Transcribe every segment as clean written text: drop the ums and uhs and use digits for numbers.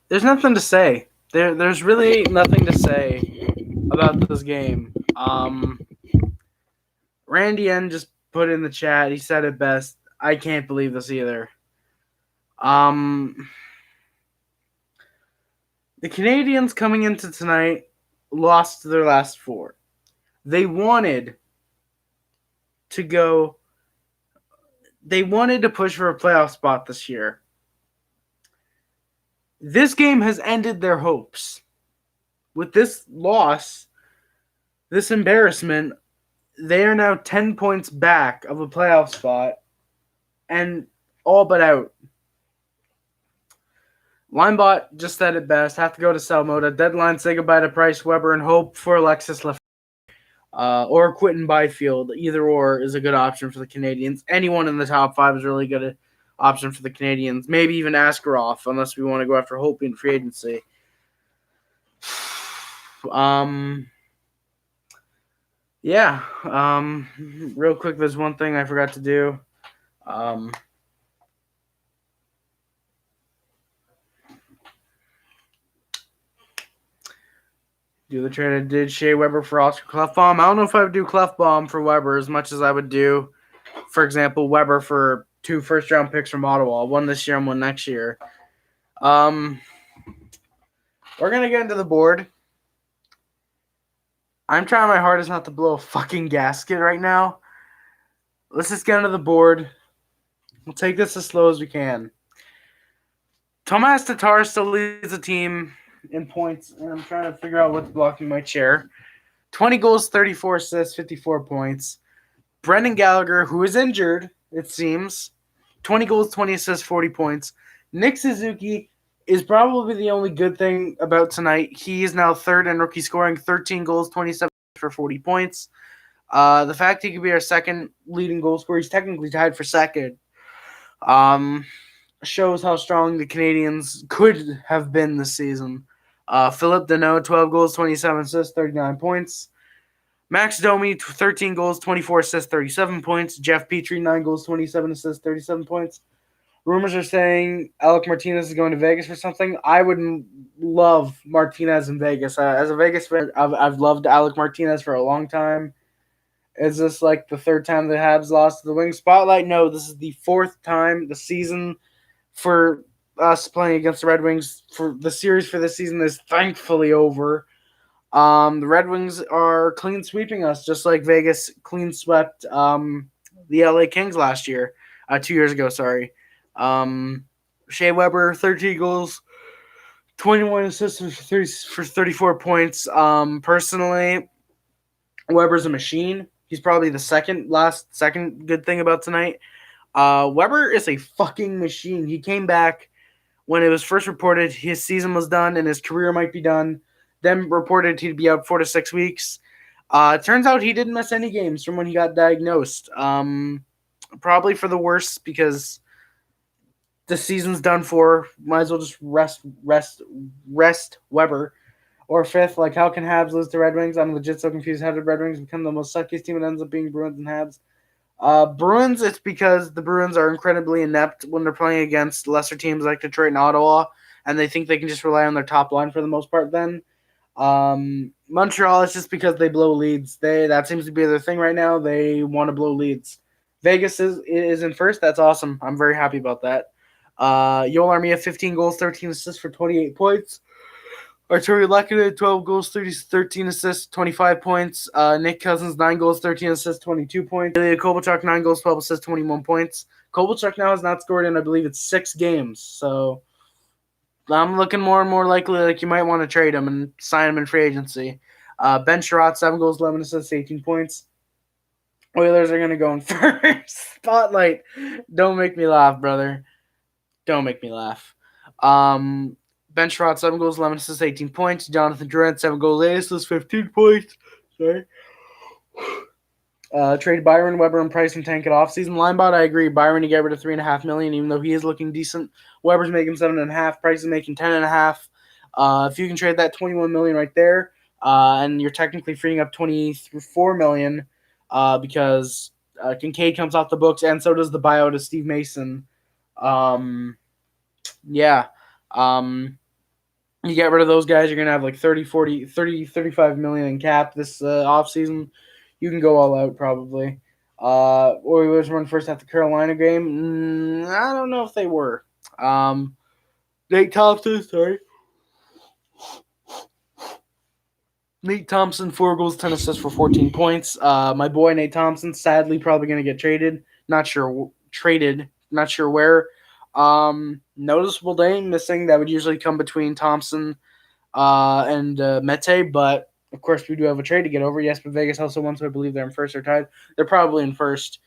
there's nothing to say. There's really nothing to say about this game. Randy N just put in the chat. He said it best. I can't believe this either. The Canadiens coming into tonight lost their last 4. They wanted to go. They wanted to push for a playoff spot this year. This game has ended their hopes. With this loss, this embarrassment, they are now 10 points back of a playoff spot and all but out. Linebot just said it best. Have to go to sell mode. At deadline, say goodbye to Price, Weber, and hope for Alexis Lafreniere. Or Quinton Byfield. Either or is a good option for the Canadiens. Anyone in the top 5 is really good option for the Canadiens. Maybe even Askarov, unless we want to go after Hope in free agency. Yeah. Real quick, there's one thing I forgot to do. Do the trade I did. Shea Weber for Oscar Clefbaum. I don't know if I would do Clefbaum for Weber as much as I would do, for example, Weber for 2 first-round picks from Ottawa. One this year and one next year. We're going to get into the board. I'm trying my hardest not to blow a fucking gasket right now. Let's just get into the board. We'll take this as slow as we can. Tomas Tatar still leads the team in points, and I'm trying to figure out what's blocking my chair. 20 goals, 34 assists, 54 points. Brendan Gallagher, who is injured, it seems, 20 goals, 20 assists, 40 points. Nick Suzuki is probably the only good thing about tonight. He is now third in rookie scoring, 13 goals, 27 for 40 points. The fact he could be our second leading goal scorer, he's technically tied for second, shows how strong the Canadiens could have been this season. Philip Deneau, 12 goals, 27 assists, 39 points. Max Domi, 13 goals, 24 assists, 37 points. Jeff Petry, 9 goals, 27 assists, 37 points. Rumors are saying Alec Martinez is going to Vegas for something. I would love Martinez in Vegas. As a Vegas fan, I've loved Alec Martinez for a long time. Is this like the 3rd time the Habs lost to the Wings? Spotlight, no. This is the 4th time the season for us playing against the Red Wings. For the series for this season is thankfully over. The Red Wings are clean sweeping us, just like Vegas clean swept the LA Kings last year. 2 years ago, sorry. Shea Weber, 13 goals, 21 assists for 34 points. Personally, Weber's a machine. He's probably the second good thing about tonight. Weber is a fucking machine. He came back when it was first reported his season was done and his career might be done. Then reported he'd be out 4 to 6 weeks. Turns out he didn't miss any games from when he got diagnosed. Probably for the worst because the season's done for. Might as well just rest Weber. Or 5th, like how can Habs lose to Red Wings? I'm legit so confused. How did Red Wings become the most suckiest team? It ends up being Bruins and Habs. Bruins, it's because the Bruins are incredibly inept when they're playing against lesser teams like Detroit and Ottawa, and they think they can just rely on their top line for the most part then. Montreal, it's just because they blow leads. That seems to be their thing right now. They want to blow leads. Vegas is in first. That's awesome. I'm very happy about that. Yoel Armia, 15 goals, 13 assists for 28 points. Arturi Lehkonen, 12 goals, 13 assists, 25 points. Nick Cousins, 9 goals, 13 assists, 22 points. Ilya Kovalchuk, 9 goals, 12 assists, 21 points. Kovalchuk now has not scored in, I believe it's 6 games. So I'm looking more and more likely like you might want to trade him and sign him in free agency. Ben Sherratt, 7 goals, 11 assists, 18 points. Oilers are going to go in first. Spotlight. Don't make me laugh, brother. Don't make me laugh. Ben Sherratt, 7 goals, 11 assists, 18 points. Jonathan Durant, 7 goals, 8 assists, 15 points. Sorry. Trade Byron, Weber, and Price and tank it off season. Linebot, I agree. Byron, you get rid of $3.5 million, even though he is looking decent. Weber's making $7.5. Price is making $10.5. If you can trade that $21 million right there, and you're technically freeing up $24 million, because Kincaid comes off the books, and so does the buyout of Steve Mason. yeah. You get rid of those guys, you're going to have like 30, 40, 30, 35 million in cap this offseason. You can go all out probably. Oilers run first at the Carolina game. I don't know if they were. Nate Thompson, sorry. Nate Thompson, 4 goals, 10 assists for 14 points. My boy Nate Thompson, sadly, probably going to get traded. Not sure where. Noticeable name missing that would usually come between Thompson and Mete, but of course we do have a trade to get over. Yes, but Vegas also won, so I believe they're in first or tied. They're probably in first.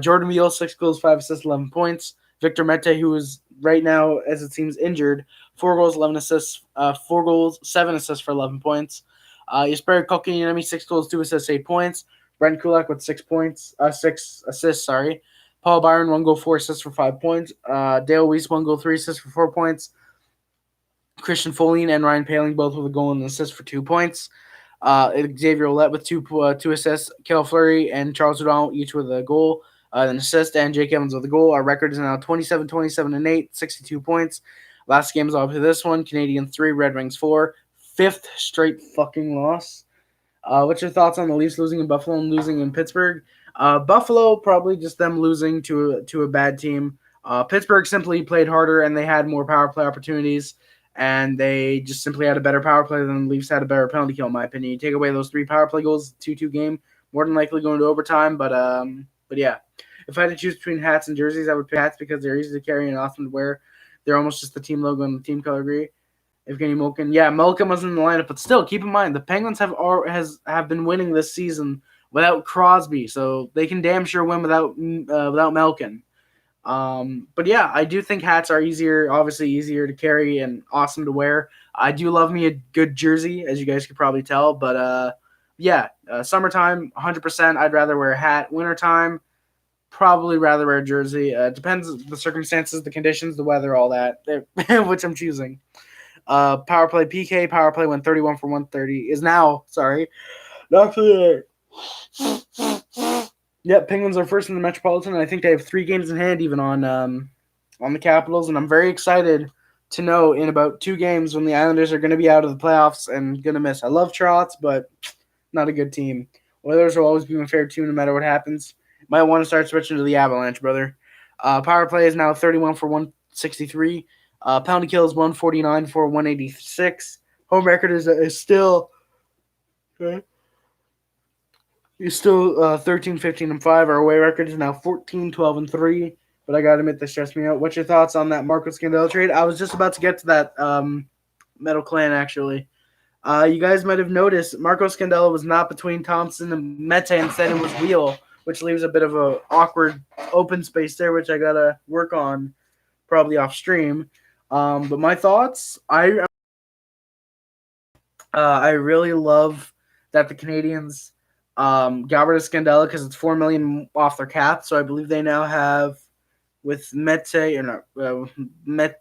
Jordan Weal, 6 goals, 5 assists, 11 points. Victor Mete, who is right now, as it seems, injured, 4 goals, 11 assists, 4 goals, 7 assists for 11 points. Jesperi Kotkaniemi, 6 goals, 2 assists, 8 points. Brent Kulak with 6 assists, sorry. Paul Byron, 1 goal, 4 assists for 5 points. Dale Weiss, 1 goal, 3 assists for 4 points. Christian Folin and Ryan Paling both with a goal and an assist for 2 points. Xavier Ouellette with two assists. Kel Fleury and Charles Hudon each with a goal, an assist, and Jake Evans with a goal. Our record is now 27, 27, and 8, 62 points. Last game is obviously this one. Canadiens 3, Red Wings 4. 5th straight fucking loss. What's your thoughts on the Leafs losing in Buffalo and losing in Pittsburgh? Buffalo, probably just them losing to a bad team. Pittsburgh simply played harder and they had more power play opportunities. And they just simply had a better power play than the Leafs had a better penalty kill, in my opinion. You take away those 3 power play goals, 2-2 game, more than likely going to overtime. But yeah, if I had to choose between hats and jerseys, I would pick hats because they're easy to carry and awesome to wear. They're almost just the team logo and the team color agree. Evgeny Malkin, yeah, Malkin was in the lineup, but still, keep in mind the Penguins have been winning this season without Crosby, so they can damn sure win without Malkin. But yeah, I do think hats are obviously easier to carry and awesome to wear. I do love me a good jersey, as you guys could probably tell. But summertime, 100%, I'd rather wear a hat. Wintertime, probably rather wear a jersey. Depends the circumstances, the conditions, the weather, all that, which I'm choosing. Power play PK, power play went 31 for 130 is now, sorry, not for the Yep, Penguins are first in the Metropolitan. And I think they have 3 games in hand even on the Capitals, and I'm very excited to know in about 2 games when the Islanders are going to be out of the playoffs and going to miss. I love Trotz, but not a good team. Oilers will always be my favorite team no matter what happens. Might want to start switching to the Avalanche, brother. Power play is now 31 for 163. Penalty kill is 149 for 186. Home record is still... Okay. He's still 13, 15, and 5. Our away record is now 14, 12, and 3. But I got to admit, this stressed me out. What's your thoughts on that Marco Scandella trade? I was just about to get to that Metal Clan, actually. You guys might have noticed Marco Scandella was not between Thompson and Mete. Instead, it was Wheel, which leaves a bit of an awkward open space there, which I got to work on probably off stream. But my thoughts, I really love that the Canadiens got rid of Scandella because it's $4 million off their cap. So I believe they now have with Mete or not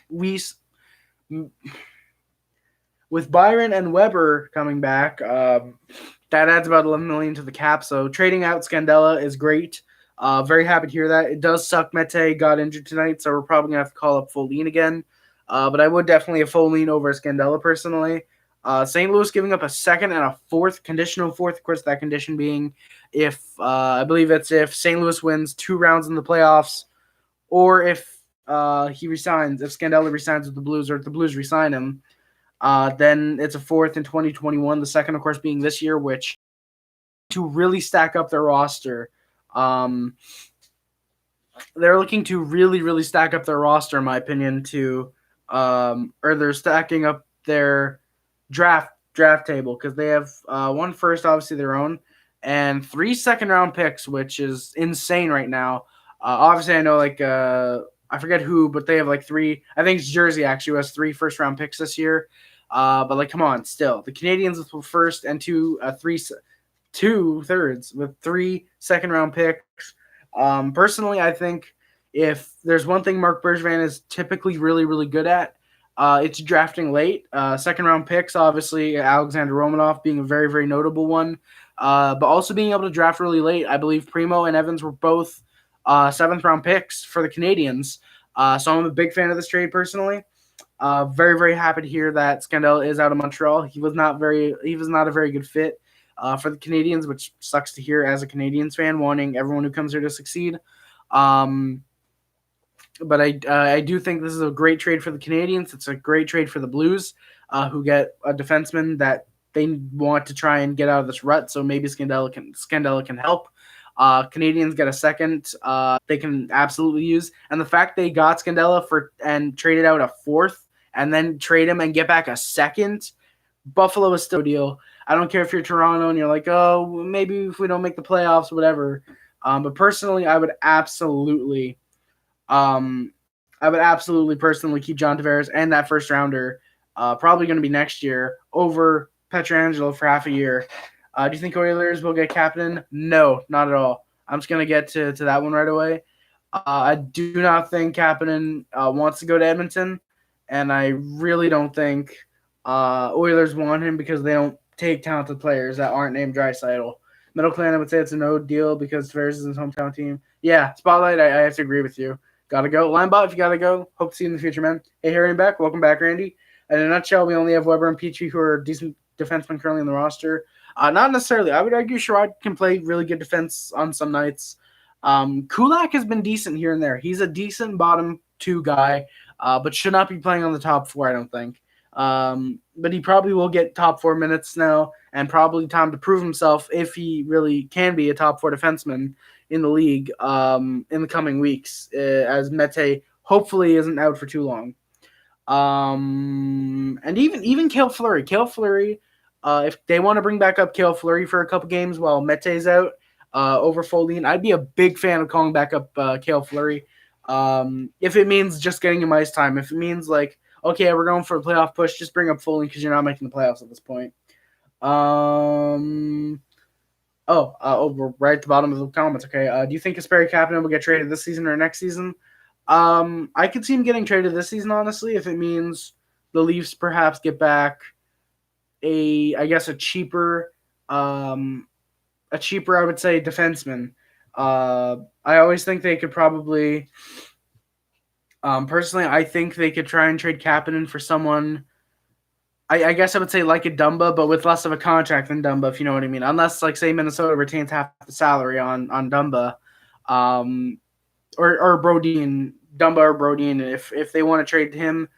Weiss with Byron and Weber coming back. That adds about $11 million to the cap. So trading out Scandella is great. Very happy to hear that. It does suck. Mete got injured tonight, so we're probably gonna have to call up Folin again. But I would definitely have Folin over Scandella personally. St. Louis giving up a second and a conditional fourth. Of course, that condition being if I believe it's if St. Louis wins 2 rounds in the playoffs, or if he resigns, if Scandella resigns with the Blues, or if the Blues resign him, then it's a fourth in 2021. The second, of course, being this year, which to really stack up their roster. They're looking to really, really stack up their roster, in my opinion, or they're stacking up their draft table because they have 1 first, obviously their own, and 3 second-round picks, which is insane right now. Obviously, I know I forget who, but they have 3. I think it's Jersey actually who has 3 first-round picks this year. But come on, still the Canadiens with first and 2 thirds with 3 second-round picks. Personally, I think if there's one thing Mark Bergevin is typically really, really good at, it's drafting late. Second-round picks, obviously, Alexander Romanov being a very, very notable one, but also being able to draft really late. I believe Primo and Evans were both 7th-round picks for the Canadiens. So I'm a big fan of this trade personally. Very, very happy to hear that Scandella is out of Montreal. He was not a very good fit for the Canadiens, which sucks to hear as a Canadiens fan, wanting everyone who comes here to succeed. But I do think this is a great trade for the Canadiens. It's a great trade for the Blues, who get a defenseman that they want to try and get out of this rut. So maybe Scandella can help. Canadiens get a second they can absolutely use, and the fact they got Scandella and traded out a fourth, and then trade him and get back a second. Buffalo is still a deal. I don't care if you're Toronto and you're like, oh, maybe if we don't make the playoffs, whatever. But personally, I would absolutely personally keep John Tavares and that first rounder, probably going to be next year, over Pietrangelo for half a year. Do you think Oilers will get Kapanen? No, not at all. I'm just going to get to that one right away. I do not think Kapanen wants to go to Edmonton, and I really don't think Oilers want him because they don't take talented players that aren't named Draisaitl. Middle Clan, I would say it's a no deal because Tavares is his hometown team. Yeah, Spotlight, I have to agree with you. Gotta go. Linebot, if you gotta go. Hope to see you in the future, man. Hey, Harry and Beck. Welcome back, Randy. In a nutshell, we only have Weber and Petry, who are decent defensemen currently on the roster. Not necessarily. I would argue Sherrod can play really good defense on some nights. Kulak has been decent here and there. He's a decent bottom two guy, but should not be playing on the top four, I don't think. But he probably will get top 4 minutes now, and probably time to prove himself if he really can be a top 4 defenseman in the league in the coming weeks, as Mete hopefully isn't out for too long. And even Cale Fleury. If they want to bring back up Cale Fleury for a couple games while Mete's out over Folin, I'd be a big fan of calling back up Cale Fleury. If it means just getting him ice time, if it means like, okay, we're going for a playoff push, just bring up Folin because you're not making the playoffs at this point. We're right at the bottom of the comments. Okay. Do you think Kasperi Kapanen will get traded this season or next season? I could see him getting traded this season, honestly, if it means the Leafs perhaps get back a cheaper, I would say, defenseman. I always think they could probably, personally, I think they could try and trade Kapanen for someone. I guess I would say like a Dumba, but with less of a contract than Dumba, if you know what I mean. Unless, like, say, Minnesota retains half the salary on Dumba, or Brodin, Dumba or Brodin. If they want to trade him,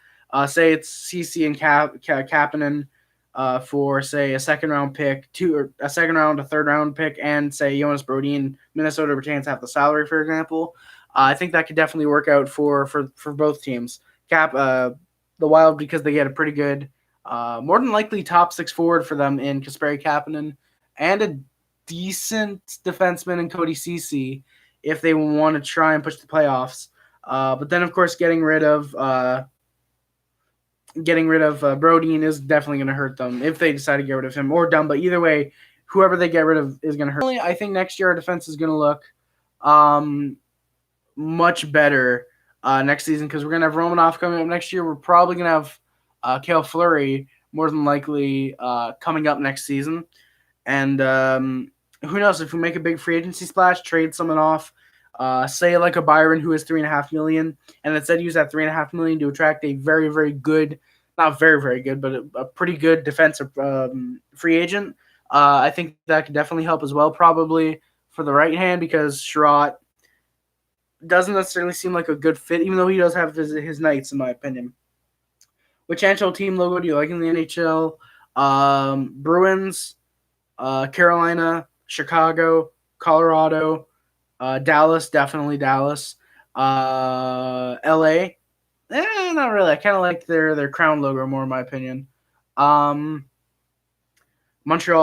say it's CC and Kapanen for, say, a second round pick, a third round pick, and say Jonas Brodin, Minnesota retains half the salary, for example. I think that could definitely work out for both teams. The Wild, because they get a pretty good, more than likely top 6 forward for them in Kasperi Kapanen, and a decent defenseman in Cody Ceci if they want to try and push the playoffs. But then, of course, getting rid of Brodin is definitely going to hurt them if they decide to get rid of him or Dumba. Either way, whoever they get rid of is going to hurt. I think next year our defense is going to look much better next season because we're going to have Romanov coming up next year. We're probably going to have Cale Fleury more than likely coming up next season. And who knows, if we make a big free agency splash, trade someone off, say like a Byron who is $3.5 million, and instead use that $3.5 million to attract a very, very good, not very, very good, but a pretty good defensive free agent. I think that could definitely help as well, probably for the right hand, because Sherratt doesn't necessarily seem like a good fit, even though he does have his nights, in my opinion. Which NHL team logo do you like in the NHL? Bruins, Carolina, Chicago, Colorado, Dallas, definitely Dallas. LA, not really. I kind of like their crown logo more, in my opinion. Montreal,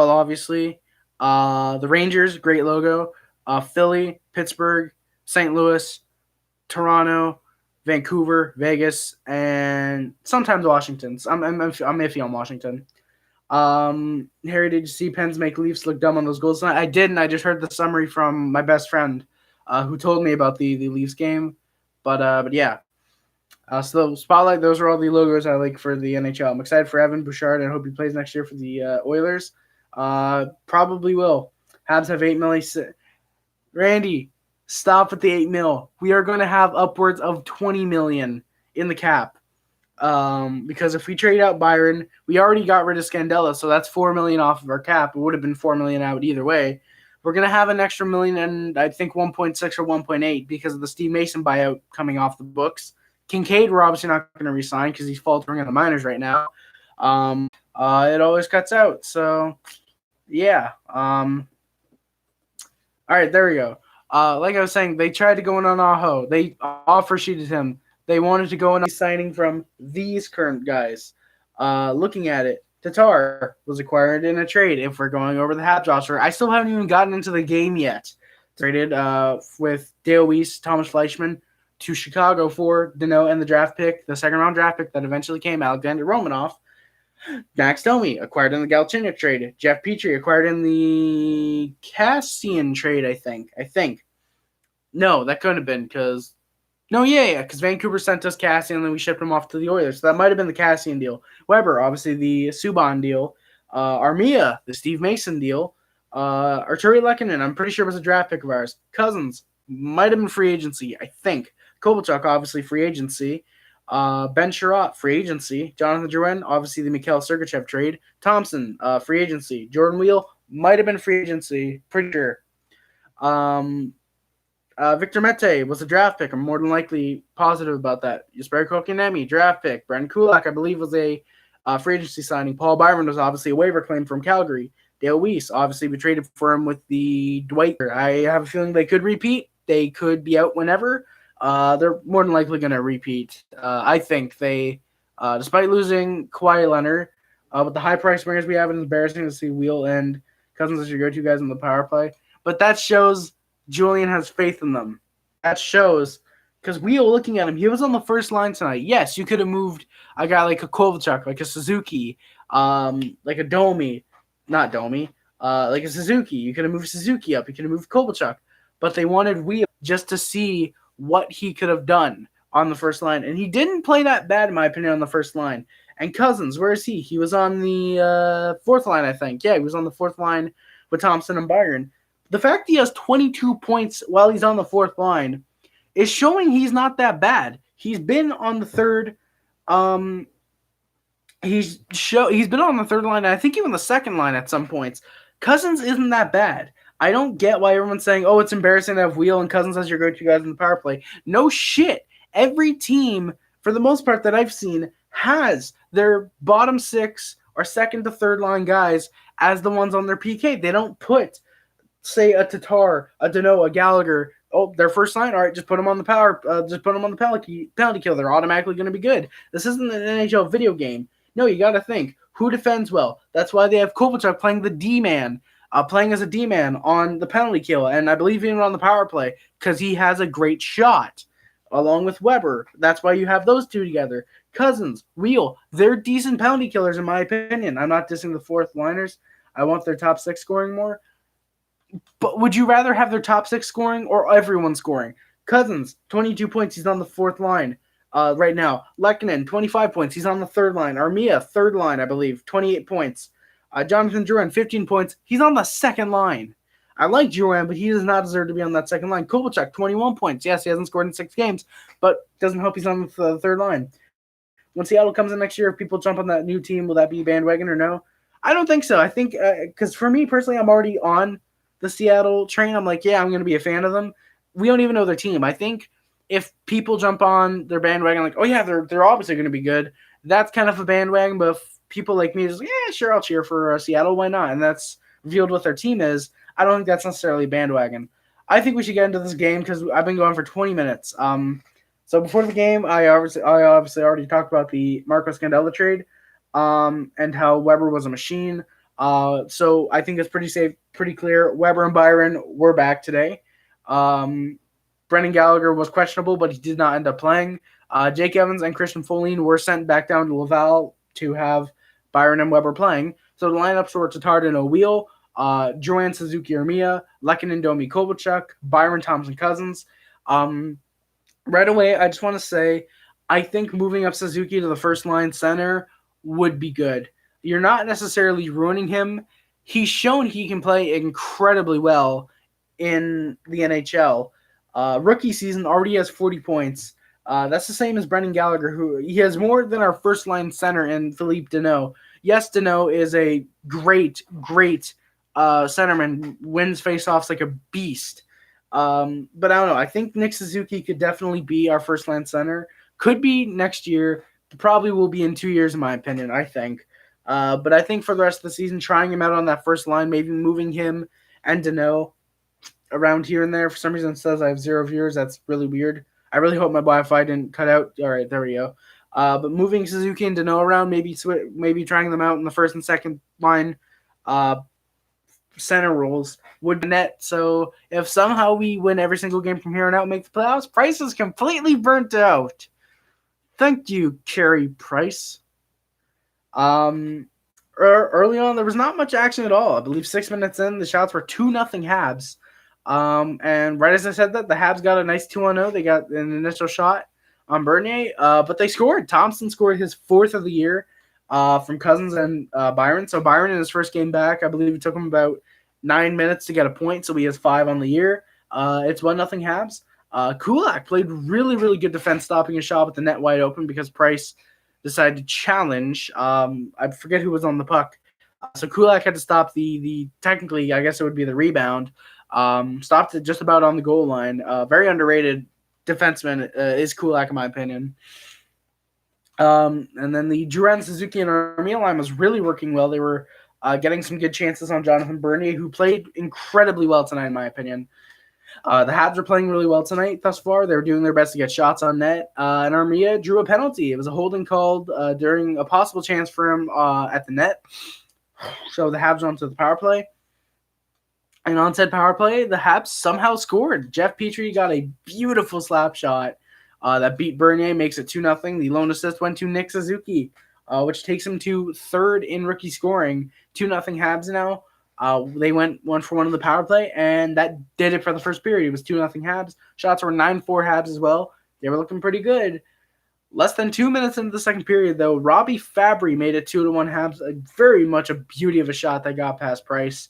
obviously. The Rangers, great logo. Philly, Pittsburgh, St. Louis, Toronto, Vancouver, Vegas, and sometimes Washington. I'm iffy on Washington. Harry, did you see Pens make Leafs look dumb on those goals tonight? I didn't. I just heard the summary from my best friend, who told me about the Leafs game. But yeah. So Spotlight, those are all the logos I like for the NHL. I'm excited for Evan Bouchard, and I hope he plays next year for the Oilers. Probably will. Habs have $8 million. Randy, Stop at the 8 mil. We are going to have upwards of 20 million in the cap. Because if we trade out Byron, we already got rid of Scandella, so that's 4 million off of our cap. It would have been 4 million out either way. We're going to have an extra million and I think 1.6 or 1.8 because of the Steve Mason buyout coming off the books. Kincaid, we're obviously not going to resign because he's faltering in the minors right now. It always cuts out. So, yeah. All right, there we go. Like I was saying, they tried to go in on Aho. They offer sheeted him. They wanted to go in on signing from these current guys. Looking at it, Tatar was acquired in a trade. If we're going over the Habs roster, I still haven't even gotten into the game yet. Traded with Dale Weiss, Thomas Fleischman to Chicago for Danault and the draft pick, the second-round draft pick that eventually came, Alexander Romanov. Max Domi acquired in the Galchenyuk trade. Jeff Petry acquired in the Cassian trade, I think. No, that couldn't have been because Vancouver sent us Cassian and then we shipped him off to the Oilers. So that might have been the Cassian deal. Weber, obviously the Subban deal. Armia, the Steve Mason deal. Arturi Lehkonen, I'm pretty sure was a draft pick of ours. Cousins, might have been free agency, I think. Kovalchuk, obviously free agency. Ben Sherratt, free agency. Jonathan Drouin, obviously the Mikhail Sergachev trade. Thompson, free agency. Jordan Wheel, might have been free agency, pretty sure. Victor Mete was a draft pick. I'm more than likely positive about that. Jesperi Kotkaniemi, draft pick. Brendan Kulak, I believe, was a free agency signing. Paul Byron was obviously a waiver claim from Calgary. Dale Weiss, obviously, we traded for him with the Dwight. I have a feeling they could repeat. They could be out whenever. They're more than likely going to repeat. I think they, despite losing Kawhi Leonard, with the high price wingers we have, it's embarrassing to see Wheel and Cousins as your go-to guys in the power play. But that shows Julian has faith in them. That shows because Wheel, looking at him, he was on the first line tonight. Yes, you could have moved a guy like a Kovalchuk, like a Suzuki, like a Domi, not Domi, like a Suzuki. You could have moved Suzuki up. You could have moved Kovalchuk. But they wanted Wheel just to see what he could have done on the first line. And he didn't play that bad, in my opinion, on the first line. And Cousins, where is he? He was on the fourth line, I think. Yeah, he was on the fourth line with Thompson and Byron. The fact he has 22 points while he's on the fourth line is showing he's not that bad. He's been on the third. He's been on the third line, and I think even the second line at some points. Cousins isn't that bad. I don't get why everyone's saying, "Oh, it's embarrassing to have Wheel and Cousins as your go-to guys in the power play." No shit. Every team, for the most part that I've seen, has their bottom six or second to third line guys as the ones on their PK. They don't put, say, a Tatar, a Danault, a Gallagher. Oh, their first line. All right, just put them on the power. Just put them on the penalty kill. They're automatically going to be good. This isn't an NHL video game. No, you got to think who defends well. That's why they have Kovalchuk playing the D-man, playing as a D-man on the penalty kill, and I believe even on the power play because he has a great shot, along with Weber. That's why you have those two together. Cousins, Wheel, they're decent penalty killers in my opinion. I'm not dissing the fourth liners. I want their top six scoring more. But would you rather have their top six scoring or everyone scoring? Cousins, 22 points. He's on the fourth line right now. Lehkonen, 25 points. He's on the third line. Armia, third line, I believe, 28 points. Jonathan Drouin, 15 points. He's on the second line. I like Drouin, but he does not deserve to be on that second line. Kovalchuk, 21 points. Yes, he hasn't scored in 6 games, but doesn't help he's on the third line. When Seattle comes in next year, if people jump on that new team, will that be bandwagon or no? I don't think so. I think because for me personally, I'm already on the Seattle train. I'm like, yeah, I'm going to be a fan of them. We don't even know their team. I think if people jump on their bandwagon, like, oh yeah, they're obviously going to be good. That's kind of a bandwagon. But if people like me is like, yeah, sure, I'll cheer for Seattle. Why not? And that's revealed what their team is. I don't think that's necessarily a bandwagon. I think we should get into this game because I've been going for 20 minutes. So before the game, I obviously already talked about the Marco Scandella trade and how Weber was a machine. So I think it's pretty clear. Weber and Byron were back today. Brendan Gallagher was questionable, but he did not end up playing. Jake Evans and Christian Folin were sent back down to Laval to have Byron and Weber playing. So the lineups were Tatar and O'Wheel, Drouin, Suzuki, Armia, Lehkonen, Domi, Kovalchuk, Byron, Thompson, Cousins. Right away, I just want to say I think moving up Suzuki to the first line center would be good. You're not necessarily ruining him. He's shown he can play incredibly well in the NHL. Rookie season already has 40 points. That's the same as Brendan Gallagher, who he has more than our first line center in Philippe Deneau. Yes, Deneau is a great centerman, wins faceoffs like a beast. But I don't know. I think Nick Suzuki could definitely be our first line center. Could be next year. Probably will be in 2 years, in my opinion, I think. But I think for the rest of the season, trying him out on that first line, maybe moving him and Deneau around here and there. For some reason, it says I have 0 viewers. That's really weird. I really hope my Wi-Fi didn't cut out. All right, there we go. But moving Suzuki and Deneau around, maybe trying them out in the first and second line center roles would net. So if somehow we win every single game from here on out and make the playoffs, Price is completely burnt out. Thank you, Carey Price. Early on, there was not much action at all. I believe 6 minutes in, the shots were 2-0 Habs. And right as I said that, the Habs got a nice 2-0. They got an initial shot on Bernier, but they scored. Thompson scored his 4th of the year from Cousins and Byron. So Byron in his first game back, I believe it took him about 9 minutes to get a point, so he has 5 on the year. It's 1-0 Habs. Kulak played really, really good defense, stopping a shot with the net wide open because Price decided to challenge. I forget who was on the puck. So Kulak had to stop the technically, I guess it would be the rebound. Stopped it just about on the goal line. Very underrated defenseman is Kulak, in my opinion. And then the Duran, Suzuki, and Armia line was really working well. They were getting some good chances on Jonathan Bernier, who played incredibly well tonight, in my opinion. The Habs are playing really well tonight thus far. They're doing their best to get shots on net. And Armia drew a penalty. It was a holding called during a possible chance for him at the net. So the Habs went to the power play. And on said power play, the Habs somehow scored. Jeff Petry got a beautiful slap shot that beat Bernier, makes it 2-0. The lone assist went to Nick Suzuki, which takes him to 3rd in rookie scoring. 2-0 Habs now. They went 1-for-1 in the power play, and that did it for the first period. It was 2-0 Habs. Shots were 9-4 Habs as well. They were looking pretty good. Less than 2 minutes into the second period, though, Robbie Fabry made it 2-1 Habs. Very much a beauty of a shot that got past Price.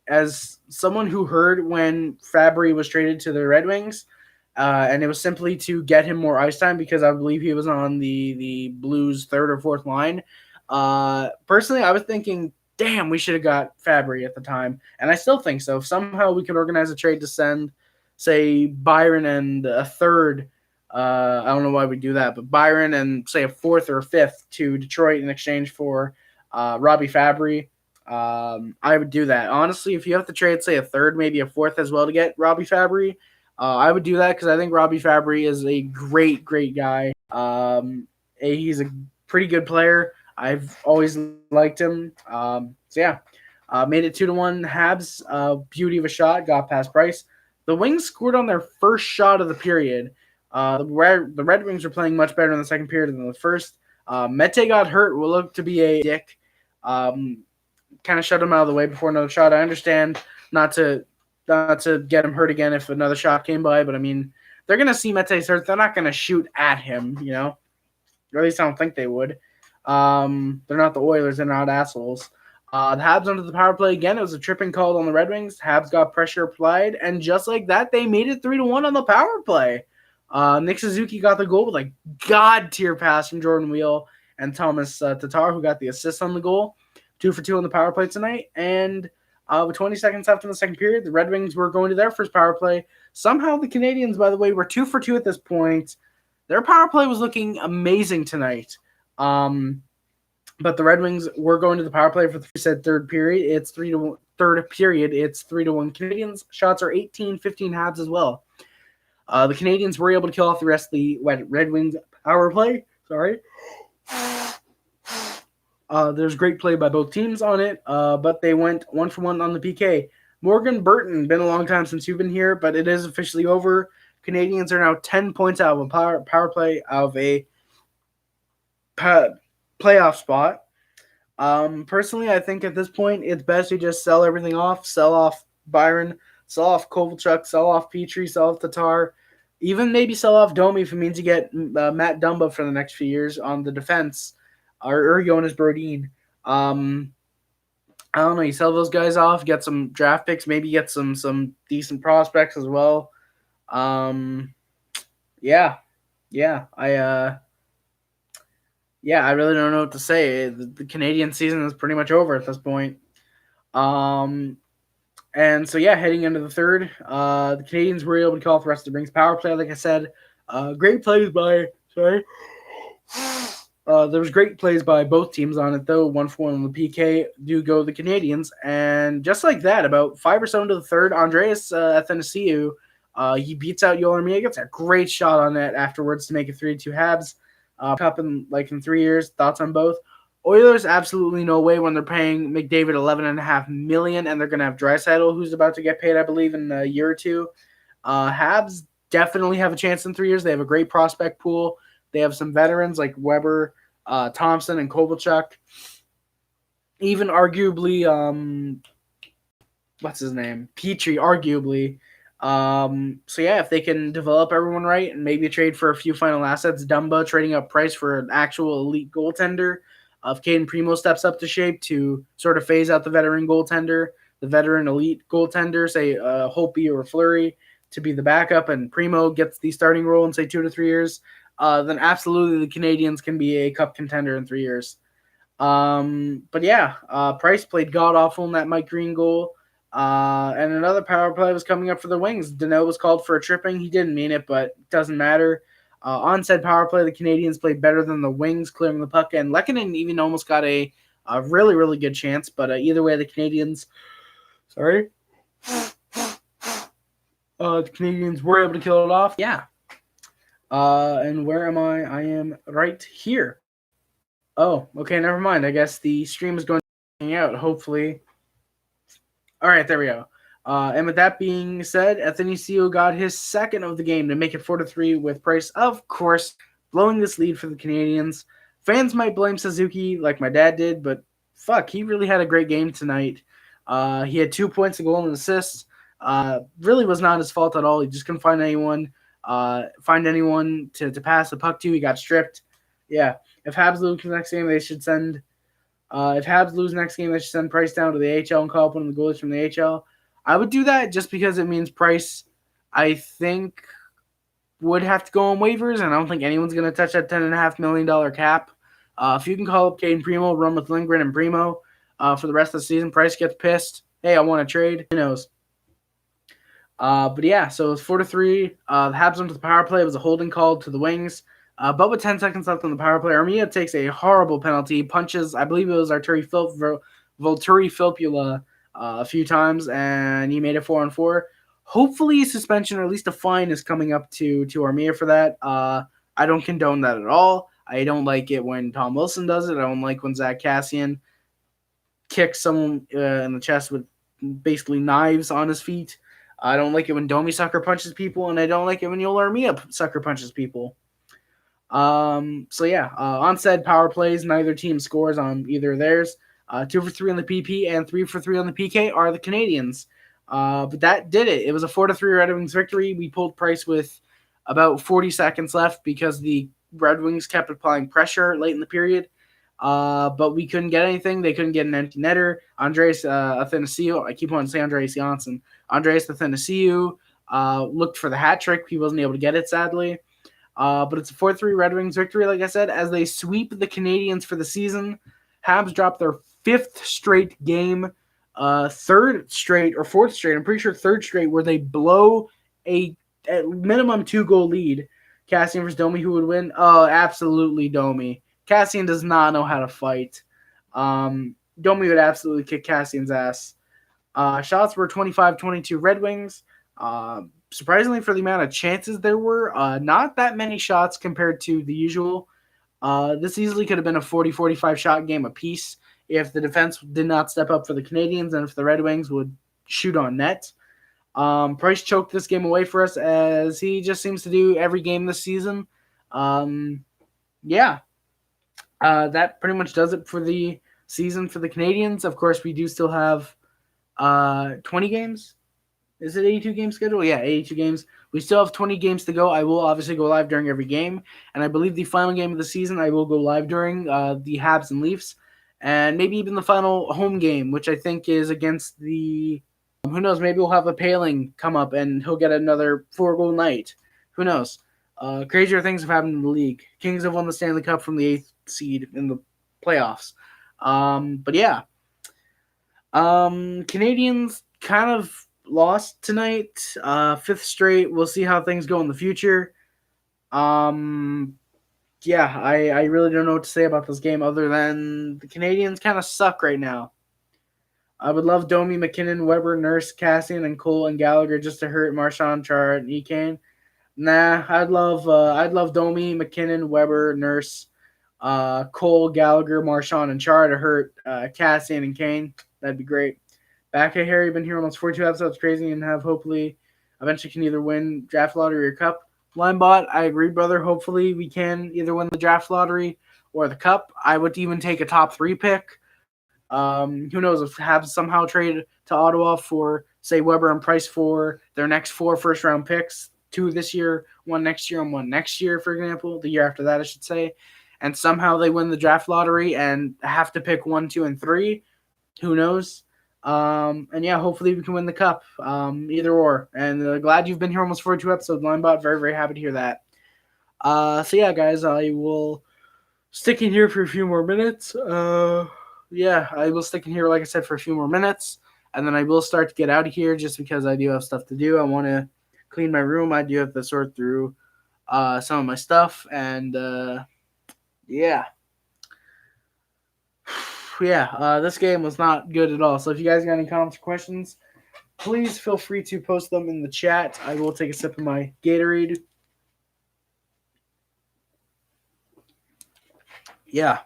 As someone who heard when Fabry was traded to the Red Wings, and it was simply to get him more ice time because I believe he was on the Blues' 3rd or 4th line. Personally, I was thinking, damn, we should have got Fabry at the time. And I still think so. If somehow we could organize a trade to send, say, Byron and a 3rd, I don't know why we do that, but Byron and, say, a 4th or a 5th to Detroit in exchange for Robbie Fabry, I would do that. Honestly, if you have to trade, say, a 3rd, maybe a 4th as well to get Robbie Fabry, I would do that because I think Robbie Fabry is a great, great guy. He's a pretty good player. I've always liked him. Made it 2-1 Habs. Beauty of a shot, got past Price. The Wings scored on their first shot of the period. The Red Wings were playing much better in the second period than the first. Mete got hurt, will look to be a dick. Kind of shut him out of the way before another shot. I understand not to get him hurt again if another shot came by, but I mean, they're going to see Mete's hurt. They're not going to shoot at him, or at least I don't think they would. They're not the Oilers. They're not assholes. The Habs under the power play again. It was a tripping called on the Red Wings. Habs got pressure applied, and just like that, they made it 3-1 on the power play. Nick Suzuki got the goal with a god-tier pass from Jordan Wheel and Thomas Tatar, who got the assist on the goal. 2 for 2 on the power play tonight. And with 20 seconds left in the second period, the Red Wings were going to their first power play. Somehow the Canadiens, by the way, were 2 for 2 at this point. Their power play was looking amazing tonight. But the Red Wings were going to the power play for the third period. It's 3-1. Third period, it's 3-1 Canadiens. Shots are 18-15 Habs as well. The Canadiens were able to kill off the rest of the Red Wings power play. Sorry. There's great play by both teams on it, but they went 1-for-1 on the PK. Morgan Burton, been a long time since you've been here, but it is officially over. Canadiens are now 10 points out of a power play of a playoff spot. Personally, I think at this point it's best to just sell everything off. Sell off Byron, sell off Kovalchuk, sell off Petry, sell off Tatar, even maybe sell off Domi if it means you get Matt Dumba for the next few years on the defense, or Jonas Brodin. I don't know. You sell those guys off, get some draft picks, maybe get some decent prospects as well. Yeah, yeah. I really don't know what to say. The Canadian season is pretty much over at this point. Um, and so yeah, heading into the third, the Canadians were able to call off the rest of the rings power play. Like I said, great plays by there was great plays by both teams on it, though. 1-4 on the PK do go the Canadians. And just like that, about 5 or so into the third, Andreas Athanasiou, he beats out Yoel Armia, gets a great shot on that afterwards to make it 3-2 Habs. Cup in 3 years. Thoughts on both? Oilers, absolutely no way when they're paying McDavid $11.5 million, and they're going to have Draisaitl, who's about to get paid, I believe, in a year or two. Habs definitely have a chance in 3 years. They have a great prospect pool. They have some veterans like Weber, Thompson, and Kovalchuk. Even arguably, what's his name? Petry, arguably. So yeah, if they can develop everyone right and maybe trade for a few final assets, Dumba trading up price for an actual elite goaltender. If Caden Primo steps up to shape to sort of phase out the veteran goaltender, the veteran elite goaltender, say Holtby or Fleury, to be the backup, and Primo gets the starting role in say 2 to 3 years, then absolutely the Canadians can be a cup contender in 3 years. But yeah, Price played god awful in that Mike Green goal. And another power play was coming up for the Wings. Deneau was called for a tripping. He didn't mean it, but it doesn't matter. On said power play, the Canadians played better than the Wings, clearing the puck, and Lehkonen even almost got a really, really good chance. But either way, the Canadians, the Canadians were able to kill it off. Yeah. And where am I? I am right here. Oh, okay, never mind. I guess the stream is going to hang out, hopefully. All right, there we go. And with that being said, Athanasiou got his second of the game to make it 4-3 with Price, of course, blowing this lead for the Canadians. Fans might blame Suzuki like my dad did, but fuck, he really had a great game tonight. He had 2 points, a goal, and an assist. Really was not his fault at all. He just couldn't find anyone to pass the puck to. He got stripped. Yeah, if Habs lose next game, they should send. If Habs lose next game, they should send Price down to the AHL and call up one of the goalies from the AHL. I would do that just because it means Price, I think, would have to go on waivers, and I don't think anyone's going to touch that $10.5 million cap. If you can call up Caden Primo, run with Lindgren and Primo for the rest of the season, Price gets pissed. Hey, I want to trade. Who knows? But yeah, so it's 4-3. The Habs went to the power play. It was a holding call to the Wings. But with 10 seconds left on the power play, Armia takes a horrible penalty, punches, I believe it was Volturi Filppula a few times, and he made it 4-4. Hopefully a suspension or at least a fine is coming up to Armia for that. I don't condone that at all. I don't like it when Tom Wilson does it. I don't like when Zach Kassian kicks someone in the chest with basically knives on his feet. I don't like it when Domi sucker punches people, and I don't like it when Yoel Armia sucker punches people. So yeah, on said power plays, neither team scores on either of theirs. 2 for 3 on the PP and 3 for 3 on the PK are the Canadians. But that did it. It was a 4-3 Red Wings victory. We pulled Price with about 40 seconds left because the Red Wings kept applying pressure late in the period. But we couldn't get anything. They couldn't get an empty netter. Andreas Athanasiou, I keep wanting to say Andreas Janssen. Andreas Athanasiou looked for the hat trick. He wasn't able to get it, sadly. But it's a 4-3 Red Wings victory, like I said, as they sweep the Canadians for the season. Habs dropped their 5th straight game, 3rd straight or 4th straight, I'm pretty sure 3rd straight, where they blow a at minimum 2-goal lead. Kassian versus Domi, who would win? Oh, absolutely Domi. Kassian does not know how to fight. Domi would absolutely kick Kassian's ass. Shots were 25-22 Red Wings. Surprisingly, for the amount of chances there were, not that many shots compared to the usual. This easily could have been a 40-45 shot game apiece if the defense did not step up for the Canadians and if the Red Wings would shoot on net. Price choked this game away for us, as he just seems to do every game this season. That pretty much does it for the season for the Canadians. Of course, we do still have 20 games. Is it 82 game schedule? Yeah, 82 games. We still have 20 games to go. I will obviously go live during every game. And I believe the final game of the season I will go live during the Habs and Leafs. And maybe even the final home game, which I think is against the Who knows? Maybe we'll have a Paling come up and he'll get another 4-goal night. Who knows? Crazier things have happened in the league. Kings have won the Stanley Cup from the 8th seed in the playoffs. But yeah. Canadians kind of lost tonight. 5th straight. We'll see how things go in the future. Yeah, I really don't know what to say about this game other than the Canadians kind of suck right now. I would love Domi, McKinnon, Weber, Nurse, Cassian, and Cole and Gallagher just to hurt Marchand, Chara, and Ekane. Nah, I'd love Domi, McKinnon, Weber, Nurse, Cole, Gallagher, Marchand, and Chara to hurt Cassian and Kane. That'd be great. Back at Harry, been here almost 42 episodes, crazy, and have hopefully eventually can either win draft lottery or cup. Linebot, I agree, brother. Hopefully we can either win the draft lottery or the cup. I would even take a top 3 pick. Who knows if Habs somehow trade to Ottawa for, say, Weber and Price for their next 4 first-round picks, 2 this year, 1 next year, and 1 next year, for example, the year after that, I should say, and somehow they win the draft lottery and have to pick 1, 2, and 3. Who knows? And yeah, hopefully we can win the cup. Either or. And glad you've been here almost 42 episodes, Linebot. Very, very happy to hear that. So yeah, guys, I will stick in here for a few more minutes. Yeah, I will stick in here, like I said, for a few more minutes. And then I will start to get out of here just because I do have stuff to do. I want to clean my room. I do have to sort through some of my stuff. And yeah. Yeah, this game was not good at all. So if you guys got any comments or questions, please feel free to post them in the chat. I will take a sip of my Gatorade. Yeah.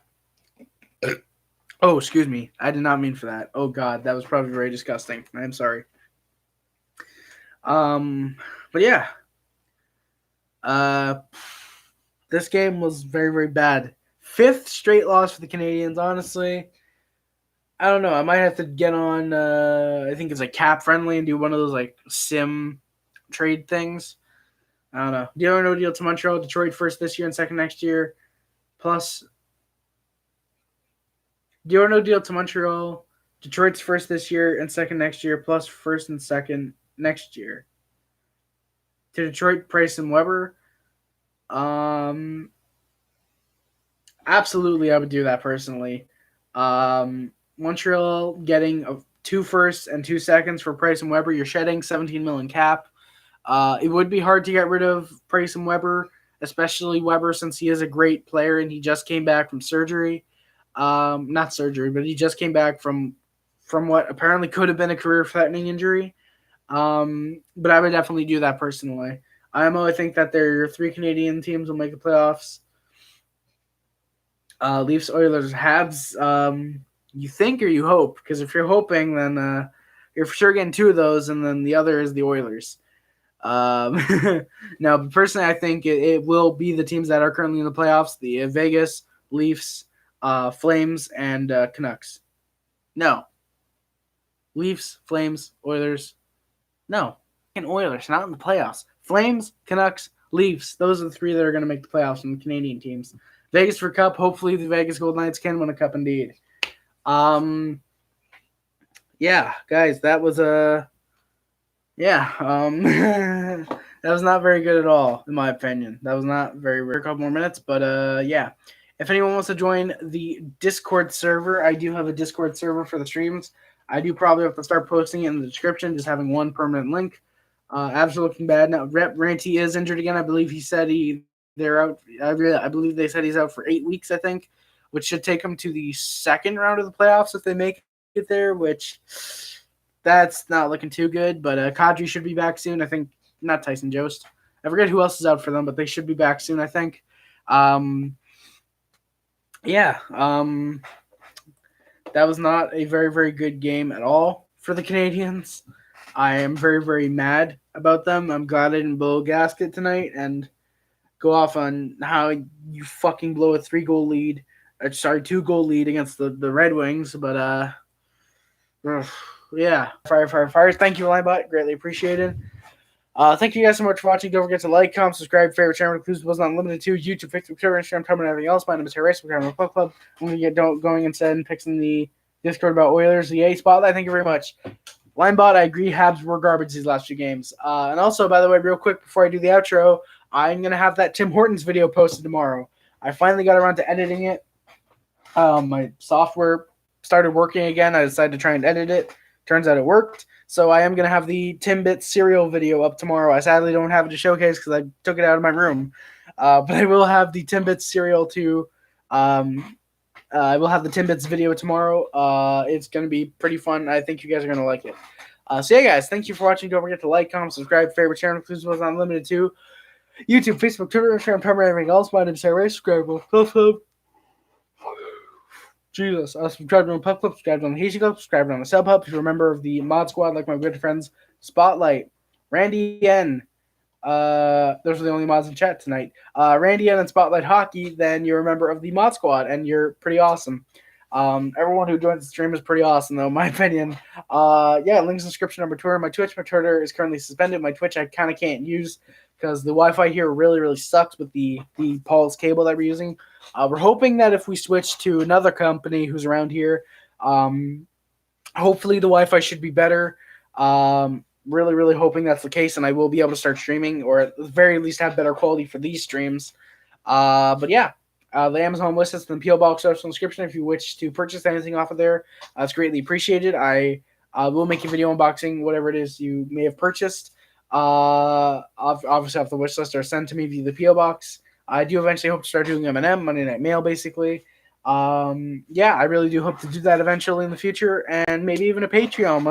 Oh, excuse me. I did not mean for that. Oh, God. That was probably very disgusting. I'm sorry. But yeah. This game was very, very bad. 5th straight loss for the Canadians, honestly. I don't know. I might have to get on, I think it's like Cap Friendly and do one of those like sim trade things. I don't know. Deal or no deal to Montreal, Detroit first this year and second next year. Plus, deal or no deal to Montreal, Detroit's first this year and second next year, plus first and second next year. To Detroit, Price and Weber. Absolutely, I would do that personally. Montreal getting 2 firsts and 2 seconds for Price and Weber. You're shedding $17 million cap. It would be hard to get rid of Price and Weber, especially Weber since he is a great player and he just came back from surgery. Not surgery, but he just came back from what apparently could have been a career-threatening injury. But I would definitely do that personally. I think that their 3 Canadian teams will make the playoffs. Leafs, Oilers, Habs. You think or you hope? Because if you're hoping, then you're for sure getting 2 of those, and then the other is the Oilers. No, but personally, I think it will be the teams that are currently in the playoffs: the Vegas, Leafs, Flames, and Canucks. No. Leafs, Flames, Oilers. No. And Oilers, not in the playoffs. Flames, Canucks, Leafs. Those are the 3 that are going to make the playoffs from the Canadian teams. Vegas for cup. Hopefully the Vegas Golden Knights can win a cup indeed. Yeah, guys, that was that was not very good at all, in my opinion. That was not very rare. A couple more minutes, but yeah. If anyone wants to join the Discord server, I do have a Discord server for the streams. I do probably have to start posting it in the description, just having one permanent link. Abs are looking bad now. Rep Ranty is injured again. I believe he said they're out. I believe they said he's out for 8 weeks, I think, which should take him to the second round of the playoffs if they make it there, which that's not looking too good. But Kadri should be back soon. I think not Tyson Jost. I forget who else is out for them, but they should be back soon, I think. That was not a very, very good game at all for the Canadians. I am very, very mad about them. I'm glad I didn't blow a gasket tonight and go off on how you fucking blow a 2-goal lead against the Red Wings. But, yeah. Fire. Thank you, Linebot. Greatly appreciated. Thank you guys so much for watching. Don't forget to like, comment, subscribe, favorite channel, includes was not limited to YouTube, Facebook, Twitter, Instagram, Tumblr, and everything else. My name is Harry Rice. We're having a club. I'm going to get going instead and picks in the Discord about Oilers, the A spotlight. Thank you very much. Linebot, I agree. Habs were garbage these last few games. And also, by the way, real quick before I do the outro, I'm going to have that Tim Hortons video posted tomorrow. I finally got around to editing it. My software started working again. I decided to try and edit it. Turns out it worked. So I am going to have the Timbits cereal video up tomorrow. I sadly don't have it to showcase because I took it out of my room. But I will have the Timbits cereal to I will have the Timbits video tomorrow. It's going to be pretty fun. I think you guys are going to like it. So yeah, guys, thank you for watching. Don't forget to like, comment, subscribe, favorite channel, includes was unlimited too. YouTube, Facebook, Twitter, Instagram, Tumblr, everything else. My name is Sarah. Subscribe. Jesus. Subscribe on Puff Club, subscribe on the Haitian Club, subscribe on the Sub Hub. If you're a member of the Mod Squad, like my good friends Spotlight, Randy N. Those are the only mods in chat tonight. Randy N and Spotlight Hockey, then you're a member of the Mod Squad, and you're pretty awesome. Everyone who joins the stream is pretty awesome, though, in my opinion. Yeah, links in the description on my Twitter. My Twitter is currently suspended. My Twitch I kind of can't use because the Wi-Fi here really, really sucks with the Pulse cable that we're using. We're hoping that if we switch to another company who's around here, hopefully the Wi-Fi should be better. Really, really hoping that's the case, and I will be able to start streaming, or at the very least have better quality for these streams. But yeah, the Amazon list is in the PO Box description. If you wish to purchase anything off of there, it's greatly appreciated. I will make a video unboxing whatever it is you may have purchased. Obviously off the wish list, or send to me via the PO Box. I do eventually hope to start doing M&M, Monday Night Mail, basically. Yeah, I really do hope to do that eventually in the future, and maybe even a Patreon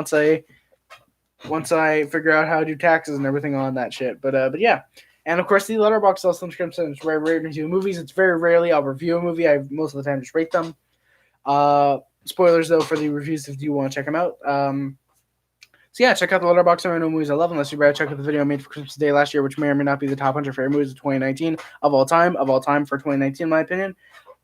once I figure out how to do taxes and everything on that shit. But yeah. And of course, the Letterboxd also subscription is where I review movies. It's very rarely I'll review a movie. I most of the time just rate them. Spoilers though for the reviews if you want to check them out. So yeah, check out the Letterboxd. I know movies I love, unless you better check out the video I made for Christmas Day last year, which may or may not be the top 100 favorite movies of 2019 of all time for 2019, in my opinion.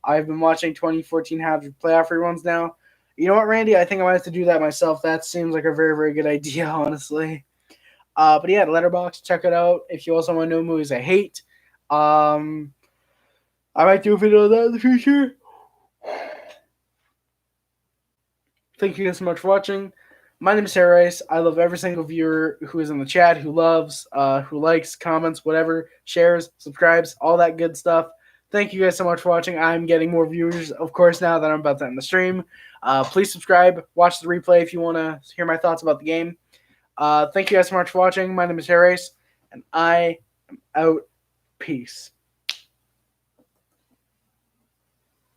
I've been watching 2014 Habs playoff reruns now. You know what, Randy? I think I might have to do that myself. That seems like a very, very good idea, honestly. But yeah, the Letterboxd, check it out. If you also want to know movies I hate, I might do a video on that in the future. Thank you guys so much for watching. My name is Sarah Rice. I love every single viewer who is in the chat, who loves, who likes, comments, whatever, shares, subscribes, all that good stuff. Thank you guys so much for watching. I'm getting more viewers, of course, now that I'm about to end the stream. Please subscribe. Watch the replay if you want to hear my thoughts about the game. Thank you guys so much for watching. My name is Harris, and I am out. Peace.